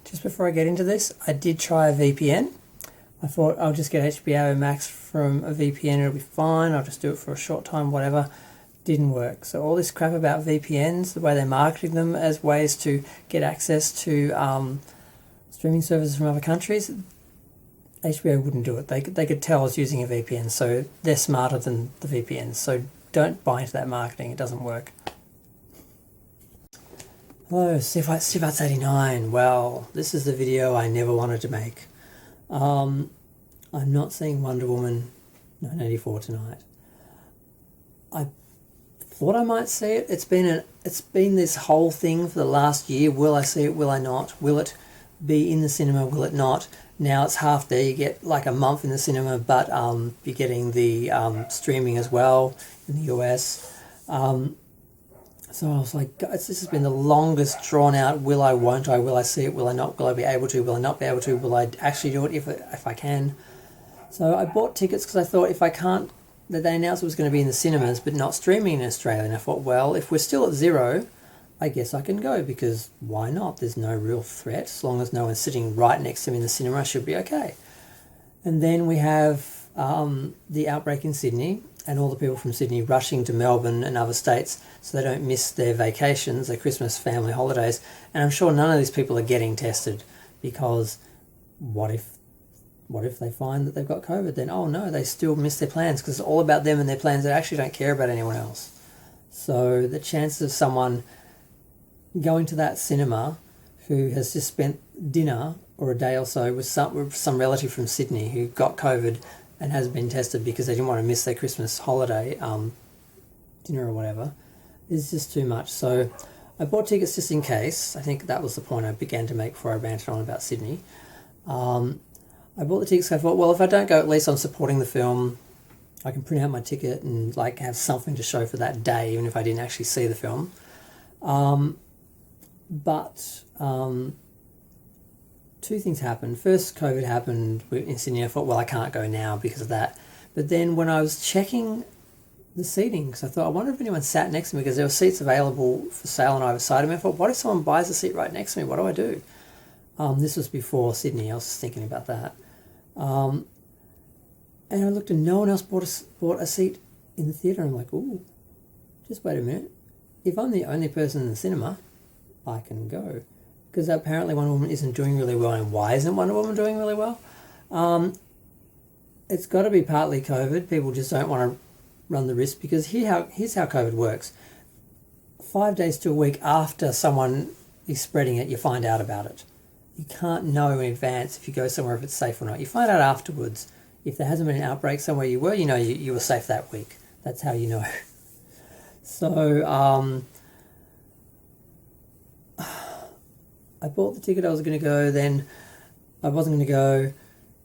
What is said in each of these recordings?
Just before I get into this, I did try a VPN. I thought I'll just get HBO Max from a VPN, it'll be fine, I'll just do it for a short time, whatever. Didn't work. So all this crap about VPNs, the way they're marketing them as ways to get access to streaming services from other countries, HBO wouldn't do it. They could tell I was using a VPN, so they're smarter than the VPNs. So don't buy into that marketing, it doesn't work. Hello, Sivarts 89. Well, this is the video I never wanted to make. I'm not seeing Wonder Woman 1984 tonight. I thought I might see it. It's been this whole thing for the last year. Will I see it? Will I not? Will it be in the cinema? Will it not? Now it's half there. You get like a month in the cinema, but you're getting the streaming as well in the US. So I was like, guys, this has been the longest drawn out. Will I? Won't I? Will I see it? Will I not? Will I be able to? Will I not be able to? Will I actually do it if I can? So I bought tickets because I thought if I can't, that they announced it was going to be in the cinemas but not streaming in Australia. And I thought, well, if we're still at zero, I guess I can go because why not? There's no real threat. As long as no one's sitting right next to me in the cinema, I should be okay. And then we have the outbreak in Sydney and all the people from Sydney rushing to Melbourne and other states so they don't miss their vacations, their Christmas family holidays. And I'm sure none of these people are getting tested because what if they find that they've got COVID? Then, oh no, they still miss their plans because it's all about them and their plans. They actually don't care about anyone else. So the chances of someone going to that cinema who has just spent dinner or a day or so with some relative from Sydney who got COVID and hasn't been tested because they didn't want to miss their Christmas holiday dinner or whatever, is just too much. So I bought tickets just in case. I think that was the point I began to make before I ranted on about Sydney. I bought the tickets. I thought, well, if I don't go, at least I'm supporting the film. I can print out my ticket and like have something to show for that day, even if I didn't actually see the film. But two things happened. First, COVID happened in Sydney. I thought, well, I can't go now because of that. But then when I was checking the seating, because I thought, I wonder if anyone sat next to me because there were seats available for sale on either side of me. I thought, what if someone buys a seat right next to me? What do I do? This was before Sydney. I was thinking about that. And I looked and no one else bought a seat in the theatre. I'm like, ooh, just wait a minute. If I'm the only person in the cinema, I can go. Because apparently Wonder Woman isn't doing really well. And why isn't Wonder Woman doing really well? It's got to be partly COVID. People just don't want to run the risk because here's how COVID works. 5 days to a week after someone is spreading it, you find out about it. You can't know in advance if you go somewhere if it's safe or not. You find out afterwards. If there hasn't been an outbreak somewhere you were, you know you were safe that week. That's how you know. So I bought the ticket. I was going to go. Then I wasn't going to go.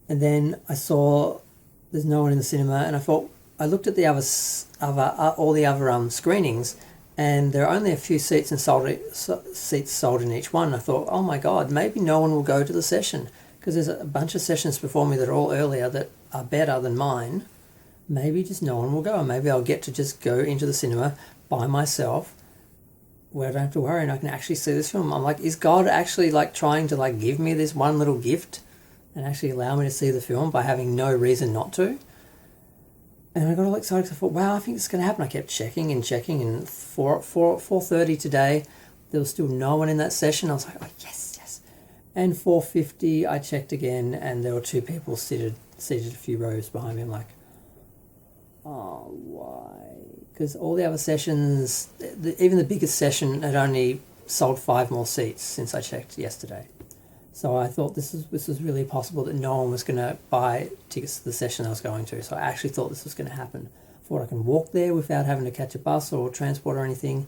And then I saw there's no one in the cinema. And I thought, I looked at the all the other screenings, and there are only a few seats sold in each one. I thought, oh my God, maybe no one will go to the session because there's a bunch of sessions before me that are all earlier that are better than mine. Maybe just no one will go. Maybe I'll get to just go into the cinema by myself where I don't have to worry and I can actually see this film. I'm like, is God actually like trying to like give me this one little gift and actually allow me to see the film by having no reason not to? And I got all excited because I thought, wow, I think this is going to happen. I kept checking, and 4:30 today, there was still no one in that session. I was like, oh, yes. And 4:50, I checked again, and there were two people seated a few rows behind me. I'm like, oh, why? Because all the other sessions, even the biggest session, had only sold 5 more seats since I checked yesterday. So I thought this was really possible that no one was going to buy tickets to the session I was going to. So I actually thought this was going to happen. I thought I can walk there without having to catch a bus or transport or anything.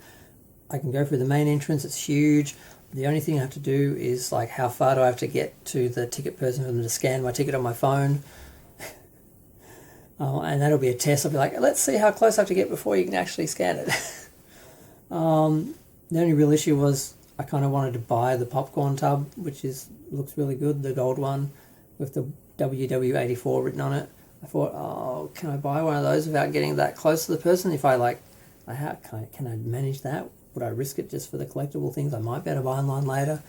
I can go through the main entrance. It's huge. The only thing I have to do is like, how far do I have to get to the ticket person for them to scan my ticket on my phone? And that'll be a test. I'll be like, let's see how close I have to get before you can actually scan it. The only real issue was I kind of wanted to buy the popcorn tub, which looks really good, the gold one with the WW84 written on it. I thought, oh, can I buy one of those without getting that close to the person? If I can I manage that? Would I risk it just for the collectible things I might be able to buy online later?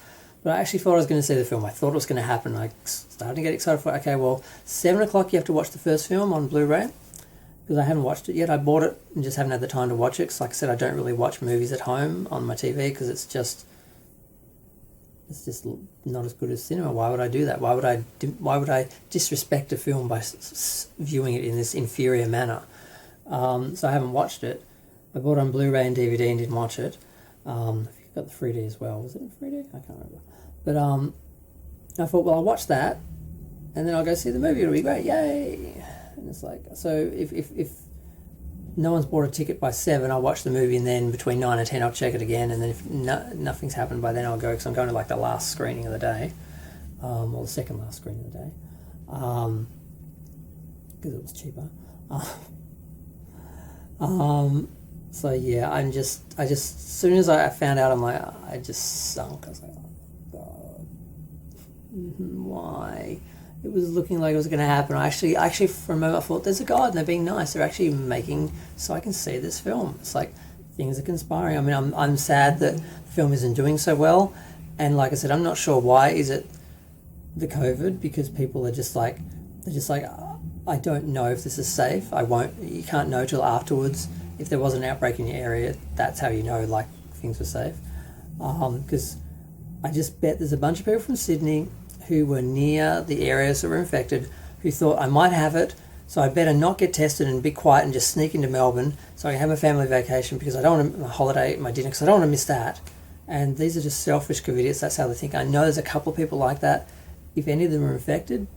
But I actually thought I was going to see the film. I thought it was going to happen. I started to get excited for it. Okay, well, 7 o'clock you have to watch the first film on Blu-ray, because I haven't watched it yet. I bought it and just haven't had the time to watch it, because like I said, I don't really watch movies at home on my TV, because it's just not as good as cinema. Why would I do that? Why would I disrespect a film by viewing it in this inferior manner? So I haven't watched it. I bought it on Blu-ray and DVD and didn't watch it. I got the 3D as well. Was it in 3D? I can't remember. But I thought, well, I'll watch that, and then I'll go see the movie. It'll be great, yay! And it's like, so if no one's bought a ticket by 7, I'll watch the movie, and then between 9 and 10 I'll check it again, and then if nothing's happened by then, I'll go, because I'm going to like the last screening of the day, or the second last screening of the day, because it was cheaper. So yeah, I just as soon as I found out, I'm like, I just sunk. I was like, oh God, why? It was looking like it was going to happen. I actually for a moment I thought, there's a God, and they're being nice. They're actually making so I can see this film. It's like things are conspiring. I mean, I'm sad that the film isn't doing so well, and like I said, I'm not sure why. Is it the COVID? Because people are just like, I don't know if this is safe. You can't know till afterwards. If there was an outbreak in your area, that's how you know, like, things were safe. Because I just bet there's a bunch of people from Sydney who were near the areas that were infected who thought, I might have it, so I better not get tested and be quiet and just sneak into Melbourne so I can have a family vacation, because I don't want a holiday, my dinner, because I don't want to miss that. And these are just selfish idiots. That's how they think. I know there's a couple of people like that. If any of them are infected,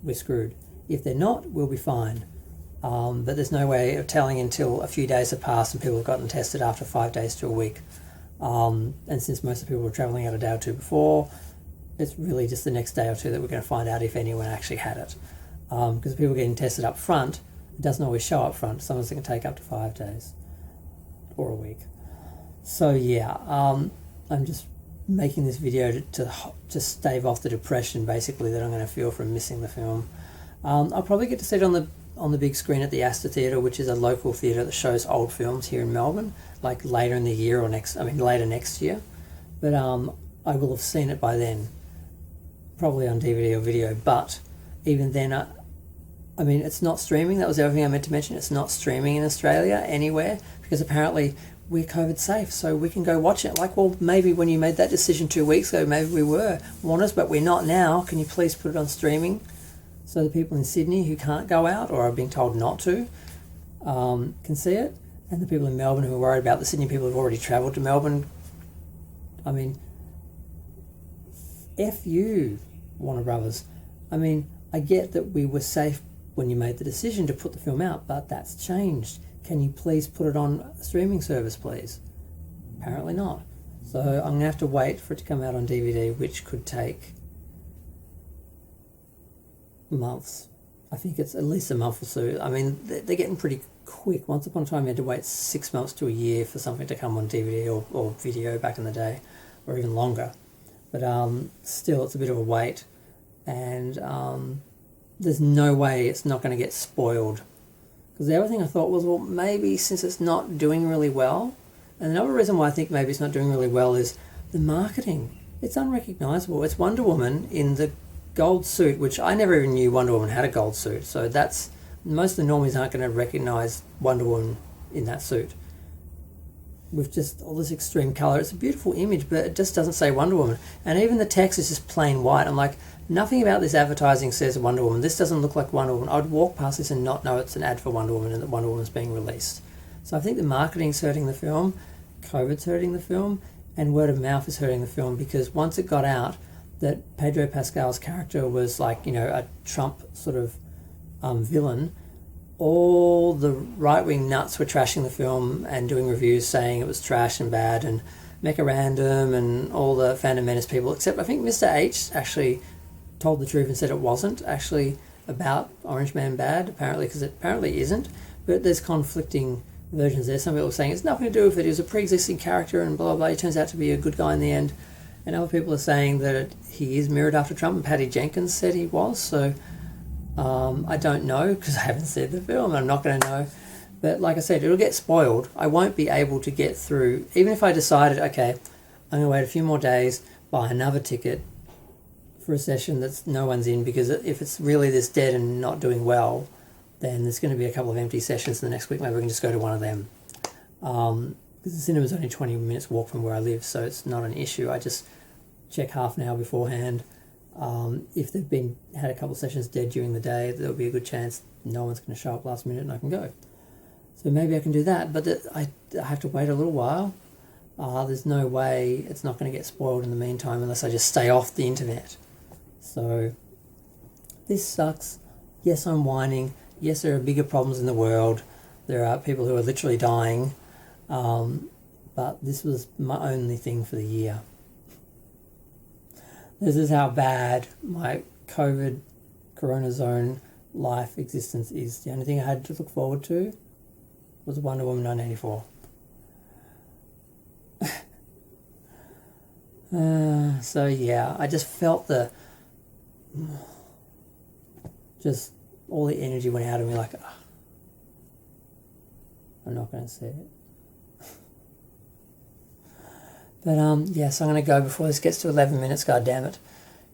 we're screwed. If they're not, we'll be fine. But there's no way of telling until a few days have passed and people have gotten tested after 5 days to a week. And since most of the people were travelling out a day or two before, it's really just the next day or two that we're going to find out if anyone actually had it. Because people getting tested up front, it doesn't always show up front. Sometimes it can take up to 5 days or a week. So yeah, I'm just making this video to stave off the depression, basically, that I'm going to feel from missing the film. I'll probably get to see it on the big screen at the Astor Theatre, which is a local theatre that shows old films here in Melbourne, like later in the year or later next year. But I will have seen it by then, probably on DVD or video. But even then, I mean, it's not streaming. That was the other thing I meant to mention. It's not streaming in Australia anywhere, because apparently we're COVID safe, so we can go watch it. Like, well, maybe when you made that decision 2 weeks ago, maybe we were warners, but we're not now. Can you please put it on streaming, so the people in Sydney who can't go out or are being told not to can see it, and the people in Melbourne who are worried about the Sydney people who've already travelled to Melbourne. I mean, F you, Warner Brothers. I mean, I get that we were safe when you made the decision to put the film out, but that's changed. Can you please put it on a streaming service, please? Apparently not. So I'm going to have to wait for it to come out on DVD, which could take months. I think it's at least a month or so. I mean, they're getting pretty quick. Once upon a time, you had to wait 6 months to a year for something to come on DVD or video back in the day, or even longer. But still, it's a bit of a wait, and there's no way it's not going to get spoiled. Because the other thing I thought was, well, maybe since it's not doing really well, and another reason why I think maybe it's not doing really well is the marketing. It's unrecognisable. It's Wonder Woman in the gold suit, which I never even knew Wonder Woman had a gold suit. So that's, most of the normies aren't going to recognise Wonder Woman in that suit. With just all this extreme colour. It's a beautiful image, but it just doesn't say Wonder Woman. And even the text is just plain white. I'm like, nothing about this advertising says Wonder Woman. This doesn't look like Wonder Woman. I'd walk past this and not know it's an ad for Wonder Woman and that Wonder Woman's being released. So I think the marketing's hurting the film, COVID's hurting the film, and word of mouth is hurting the film, because once it got out that Pedro Pascal's character was like, you know, a Trump sort of villain, all the right-wing nuts were trashing the film and doing reviews saying it was trash and bad, and Mecha Random and all the Phantom Menace people, except I think Mr. H actually told the truth and said it wasn't actually about Orange Man bad, apparently, because it apparently isn't. But there's conflicting versions there. Some people are saying it's nothing to do with it, he was a pre-existing character and blah, blah, blah. He turns out to be a good guy in the end. And other people are saying that he is mirrored after Trump, and Patty Jenkins said he was. So I don't know, because I haven't seen the film. I'm not going to know. But like I said, it'll get spoiled. I won't be able to get through, even if I decided, okay, I'm going to wait a few more days, buy another ticket for a session that's no one's in, because if it's really this dead and not doing well, then there's going to be a couple of empty sessions the next week. Maybe we can just go to one of them. Because the cinema's only 20 minutes walk from where I live, so it's not an issue. I just check half an hour beforehand. If they've had a couple of sessions dead during the day, there'll be a good chance no one's going to show up last minute and I can go. So maybe I can do that, but I have to wait a little while. There's no way it's not going to get spoiled in the meantime unless I just stay off the internet. So this sucks. Yes, I'm whining. Yes, there are bigger problems in the world. There are people who are literally dying. But this was my only thing for the year. This is how bad my COVID Corona Zone life existence is. The only thing I had to look forward to was Wonder Woman 1984. So yeah, I just felt just all the energy went out of me, like, I'm not going to say it. But yeah, so I'm going to go before this gets to 11 minutes, god damn it.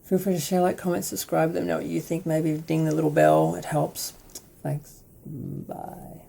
Feel free to share, like, comment, subscribe, let me know what you think, maybe ding the little bell, it helps. Thanks, bye.